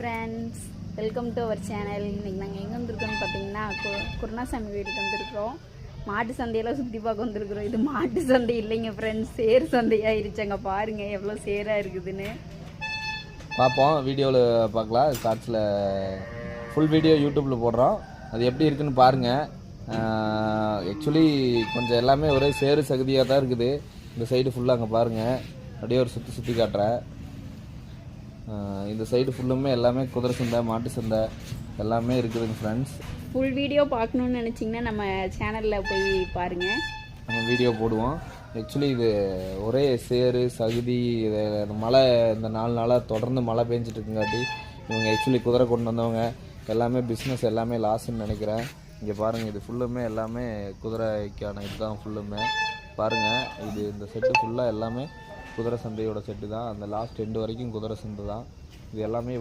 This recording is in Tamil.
Friends, welcome to our channel. இன்றைக்கி நாங்கள் எங்கே வந்திருக்கோம்னு பார்த்தீங்கன்னா குருணாசாமி வீட்டுக்கு வந்திருக்கிறோம். மாட்டு சந்தையெல்லாம் சுற்றி பார்க்க வந்திருக்கிறோம். இது மாட்டு சந்தை இல்லைங்க ஃப்ரெண்ட்ஸ், சேர் சந்தையாயிருச்சாங்க. பாருங்கள் எவ்வளோ சேராக இருக்குதுன்னு. பார்ப்போம், வீடியோவில் பார்க்கலாம். ஷார்ட்ஸில் ஃபுல் வீடியோ யூடியூப்பில் போடுறோம், அது எப்படி இருக்குன்னு பாருங்கள். ஆக்சுவலி கொஞ்சம் எல்லாமே ஒரே சேரு சகதியாக தான் இருக்குது. இந்த சைடு ஃபுல்லாக அங்கே பாருங்கள், அப்படியே ஒரு சுற்றி காட்டுறேன். இந்த சைடு ஃபுல்லுமே எல்லாமே குதிரை சந்தை, மாட்டு சந்தை எல்லாமே இருக்குதுங்க ஃப்ரெண்ட்ஸ். ஃபுல் வீடியோ பார்க்கணுன்னு நினச்சிங்கன்னா நம்ம சேனலில் போய் பாருங்கள், நம்ம வீடியோ போடுவோம். ஆக்சுவலி இது ஒரே சேரு சகுதி. மழை இந்த 4 நாளாக தொடர்ந்து மழை பெஞ்சிட்டு இருக்குங்காட்டி இவங்க ஆக்சுவலி குதிரை கொண்டு வந்தவங்க எல்லாமே பிஸ்னஸ் எல்லாமே லாஸ்ன்னு நினைக்கிறேன். இங்கே பாருங்கள், இது ஃபுல்லுமே எல்லாமே குதிரைக்கான இதுதான் ஃபுல்லுமே. பாருங்கள், இது இந்த செட்டு ஃபுல்லாக எல்லாமே குதிரை சந்தையோட செட்டு தான். அந்த லாஸ்ட் எண்டு வரைக்கும் குதிரை சந்தை தான். இது எல்லாமே